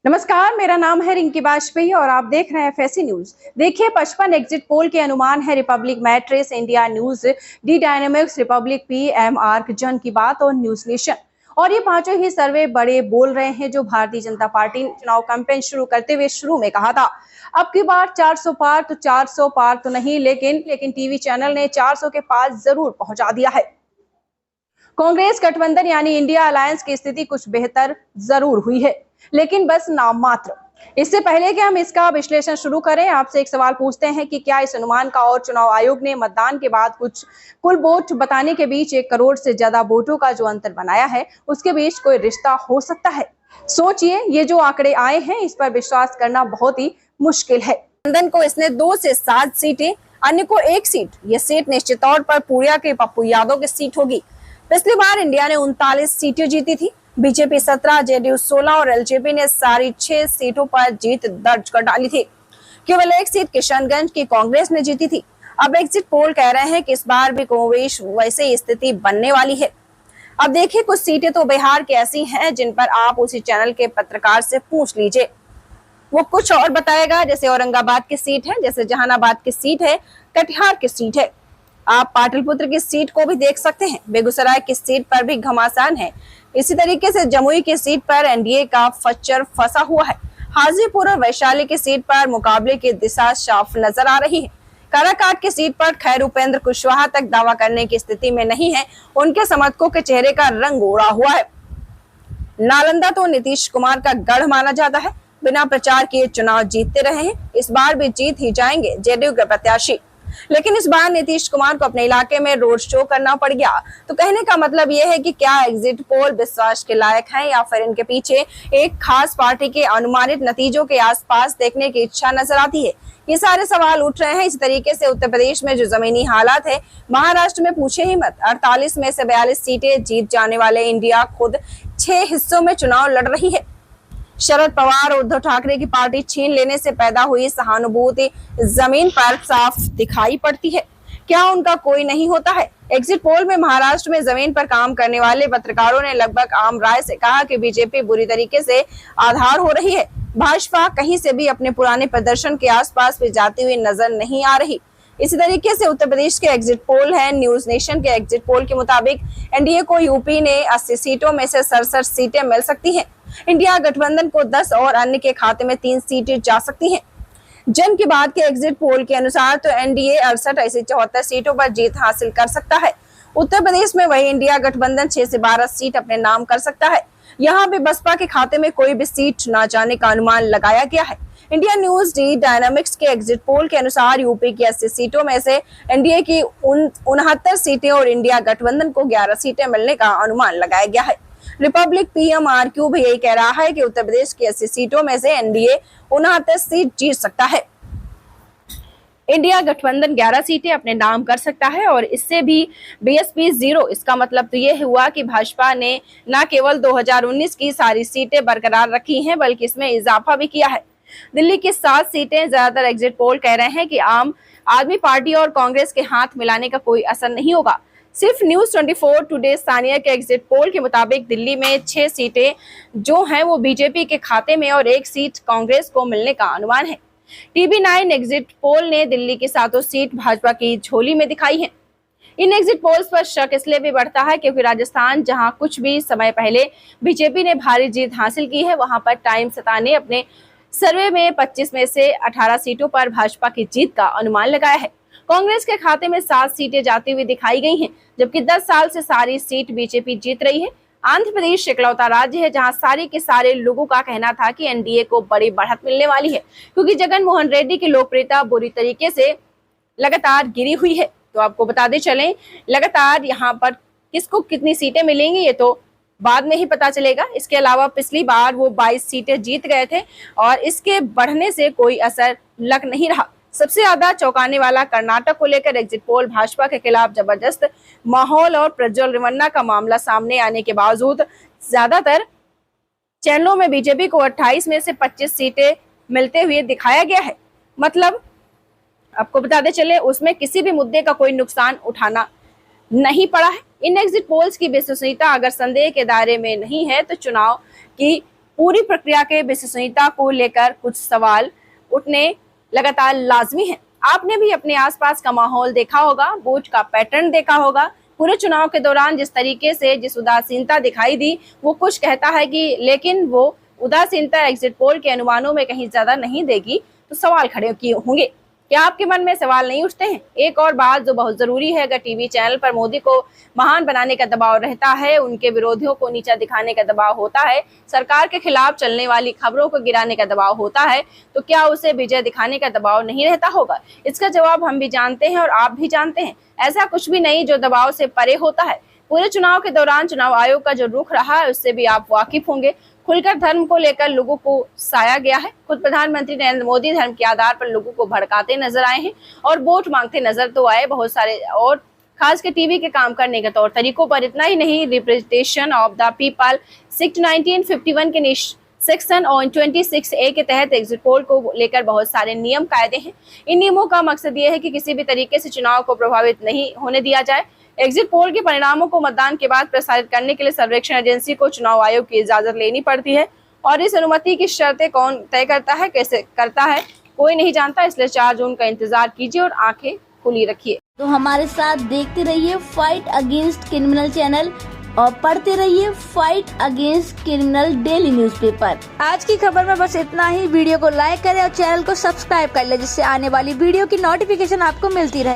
नमस्कार, मेरा नाम है रिंकी वाजपेयी और आप देख रहे हैं फैसी न्यूज। देखिए 55 एग्जिट पोल के अनुमान है Republic mattress, India news, D dynamics, Republic, PMR, जन की बात और न्यूज नेशन। और ये पांचों ही सर्वे बड़े बोल रहे हैं जो भारतीय जनता पार्टी ने चुनाव कैंपेन शुरू करते हुए शुरू में कहा था। अब की बार 400 पार तो 400 पार तो नहीं, लेकिन टीवी चैनल ने 400 के पास जरूर पहुंचा दिया है। कांग्रेस गठबंधन यानी इंडिया अलायंस की स्थिति कुछ बेहतर जरूर हुई है, लेकिन बस नाम मात्र। इससे पहले कि हम इसका विश्लेषण शुरू करें, आपसे एक सवाल पूछते हैं कि क्या इस अनुमान का और चुनाव आयोग ने मतदान के बाद कुछ कुल वोट बताने के बीच 1 करोड़ से ज्यादा वोटों का जो अंतर बनाया है, उसके बीच कोई रिश्ता हो सकता है? सोचिए, ये जो आंकड़े आए हैं इस पर विश्वास करना बहुत ही मुश्किल है। गठबंधन को इसने 2 से 7 सीटें, अन्य को 1 सीट। यह सीट निश्चित तौर पर पूर्या के पप्पू यादव की सीट होगी। पिछली बार इंडिया ने 39 सीटें जीती थी, बीजेपी 17, जेडीयू 16 और एलजेपी ने सारी 6 सीटों पर जीत दर्ज कर डाली थी। केवल 1 सीट किशनगंज की कांग्रेस ने जीती थी। अब एग्जिट पोल कह रहे हैं कि इस बार भी कमोवेश वैसे स्थिति बनने वाली है। अब देखिए, कुछ सीटें तो बिहार की ऐसी हैं जिन पर आप उसी चैनल के पत्रकार से पूछ लीजिए, वो कुछ और बताएगा। जैसे औरंगाबाद की सीट है, जैसे जहानाबाद की सीट है, कटिहार की सीट है। आप पाटलिपुत्र की सीट को भी देख सकते हैं। बेगूसराय की सीट पर भी घमासान है। इसी तरीके से जमुई की सीट पर एनडीए का फच्चर फंसा हुआ है। हाजीपुर और वैशाली की सीट पर मुकाबले की दिशा साफ नजर आ रही है। काराकाट की सीट पर खैर उपेंद्र कुशवाहा तक दावा करने की स्थिति में नहीं है। उनके समर्थकों के चेहरे का रंग उड़ा हुआ है। नालंदा तो नीतीश कुमार का गढ़ माना जाता है। बिना प्रचार किए चुनाव जीतते रहे हैं, इस बार भी जीत ही जाएंगे जेडीयू के प्रत्याशी। लेकिन इस बार नीतीश कुमार को अपने इलाके में रोड शो करना पड़ गया। तो कहने का मतलब यह है कि क्या एग्जिट पोल विश्वास के लायक हैं या फिर इनके पीछे एक खास पार्टी के अनुमानित नतीजों के आसपास देखने की इच्छा नजर आती है? ये सारे सवाल उठ रहे हैं। इस तरीके से उत्तर प्रदेश में जो जमीनी हालात है, महाराष्ट्र में पूछे ही मत। 48 में से 42 सीटें जीत जाने वाले इंडिया खुद 6 हिस्सों में चुनाव लड़ रही है। शरद पवार और उद्धव ठाकरे की पार्टी छीन लेने से पैदा हुई सहानुभूति जमीन पर साफ दिखाई पड़ती है। क्या उनका कोई नहीं होता है? एग्जिट पोल में महाराष्ट्र में जमीन पर काम करने वाले पत्रकारों ने लगभग आम राय से कहा कि बीजेपी बुरी तरीके से आधार हो रही है। भाजपा कहीं से भी अपने पुराने प्रदर्शन के आसपास भी जाती हुई नजर नहीं आ रही। इसी तरीके से उत्तर प्रदेश के एग्जिट पोल है न्यूज नेशन के एग्जिट पोल के मुताबिक एनडीए को यूपी ने 80 सीटों में से 67 सीटें मिल सकती हैं। इंडिया गठबंधन को 10 और अन्य के खाते में 3 सीटें जा सकती हैं। जन की बात के एग्जिट पोल के अनुसार तो एनडीए 68 ऐसी 74 सीटों पर जीत हासिल कर सकता है। उत्तर प्रदेश में वही इंडिया गठबंधन 6 से 12 सीट अपने नाम कर सकता है। यहाँ पे बसपा के खाते में कोई भी सीट न जाने का अनुमान लगाया गया है। इंडिया न्यूज डी डायनामिक्स के एग्जिट पोल के अनुसार यूपी की 80 सीटों में से एनडीए की 69 सीटें और इंडिया गठबंधन को 11 सीटें मिलने का अनुमान लगाया गया है। रिपब्लिक पीएमआरक्यू भी यही कह रहा है कि उत्तर प्रदेश की 80 सीटों में से एनडीए 69 सीट जीत सकता है। इंडिया गठबंधन 11 सीटें अपने नाम कर सकता है और इससे भी बीएसपी 0। इसका मतलब तो यह हुआ कि भाजपा ने न केवल 2019 की सारी सीटें बरकरार रखी हैं, बल्कि इसमें इजाफा भी किया है। दिल्ली की 7 सीटें ज्यादातर एग्जिट पोल कह रहे हैं कि आम आदमी पार्टी और कांग्रेस के हाथ मिलाने का कोई असर नहीं होगा। सिर्फ न्यूज 24 टुडे स्थानीय के एग्जिट पोल के मुताबिक दिल्ली में 6 सीटें जो हैं वो बीजेपी के खाते में और 1 सीट कांग्रेस को मिलने का अनुमान है। टीवी9 एग्जिट पोल ने दिल्ली की 7 सीट भाजपा की झोली में दिखाई है। इन एग्जिट पोल्स पर शक इसलिए भी बढ़ता है क्योंकि राजस्थान, जहां कुछ भी समय पहले बीजेपी ने भारी जीत हासिल की है, वहां पर टाइम सता ने अपने सर्वे में 25 में से 18 सीटों पर भाजपा की जीत का अनुमान लगाया है। कांग्रेस के खाते में 7 सीटें जाती हुई दिखाई गई हैं, जबकि 10 साल से सारी सीट बीजेपी जीत रही है। आंध्र प्रदेश इकलौता राज्य है जहां सारे के सारे लोगों का कहना था कि एनडीए को बड़ी बढ़त मिलने वाली है, क्योंकि जगन मोहन रेड्डी की लोकप्रियता बुरी तरीके से लगातार गिरी हुई है। तो आपको बताते चलें, लगातार यहाँ पर किसको कितनी सीटें मिलेंगी ये तो बाद में ही पता चलेगा। इसके अलावा पिछली बार वो 22 सीटें जीत गए थे और इसके बढ़ने से कोई असर लग नहीं रहा। सबसे ज्यादा चौंकाने वाला कर्नाटक को लेकर एग्जिट पोल भाजपा के खिलाफ जबरदस्त माहौल और प्रज्वल रेवन्ना का मामला सामने आने के बावजूद ज्यादातर चैनलों में बीजेपी को 28 में से 25 सीटें मिलते हुए दिखाया गया है। मतलब आपको बताते चले, उसमें किसी भी मुद्दे का कोई नुकसान उठाना नहीं पड़ा है। इन एग्जिट पोल्स की विश्वसनीयता अगर संदेह के दायरे में नहीं है तो चुनाव की पूरी प्रक्रिया के विश्वसनीयता को लेकर कुछ सवाल उठने लगातार लाजमी है। आपने भी अपने आसपास का माहौल देखा होगा, वोट का पैटर्न देखा होगा। पूरे चुनाव के दौरान जिस तरीके से जिस उदासीनता दिखाई दी, वो कुछ कहता है कि लेकिन वो उदासीनता एग्जिट पोल के अनुमानों में कहीं ज्यादा नहीं देगी। तो सवाल खड़े किए होंगे, क्या आपके मन में सवाल नहीं उठते हैं? एक और बात जो बहुत जरूरी है, अगर टीवी चैनल पर मोदी को महान बनाने का दबाव रहता है, उनके विरोधियों को नीचा दिखाने का दबाव होता है, सरकार के खिलाफ चलने वाली खबरों को गिराने का दबाव होता है, तो क्या उसे विजय दिखाने का दबाव नहीं रहता होगा? इसका जवाब हम भी जानते हैं और आप भी जानते हैं। ऐसा कुछ भी नहीं जो दबाव से परे होता है। पूरे चुनाव के दौरान चुनाव आयोग का जो रुख रहा है उससे भी आप वाकिफ होंगे। खुलकर धर्म को लेकर लोगों को उकसाया गया है। खुद प्रधानमंत्री नरेंद्र मोदी धर्म के आधार पर लोगों को भड़काते नजर आए हैं और वोट मांगते नजर तो आए बहुत सारे, और खास के टीवी के काम करने के तौर तरीकों पर। इतना ही नहीं, representation of the people section 1951 के सेक्शन और 26A के तहत एग्जिट पोल को लेकर बहुत सारे नियम कायदे हैं। इन नियमों का मकसद ये है कि किसी भी तरीके से चुनाव को प्रभावित नहीं होने दिया जाए। एग्जिट पोल के परिणामों को मतदान के बाद प्रसारित करने के लिए सर्वेक्षण एजेंसी को चुनाव आयोग की इजाजत लेनी पड़ती है और इस अनुमति की शर्तें कौन तय करता है, कैसे करता है, कोई नहीं जानता। इसलिए 4 जून का इंतजार कीजिए और आंखें खुली रखिए। तो हमारे साथ देखते रहिए फाइट अगेंस्ट क्रिमिनल चैनल और पढ़ते रहिए fight against criminal daily newspaper. आज की खबर में बस इतना ही। वीडियो को लाइक करें और चैनल को सब्सक्राइब कर ले, जिससे आने वाली वीडियो की नोटिफिकेशन आपको मिलती रहे।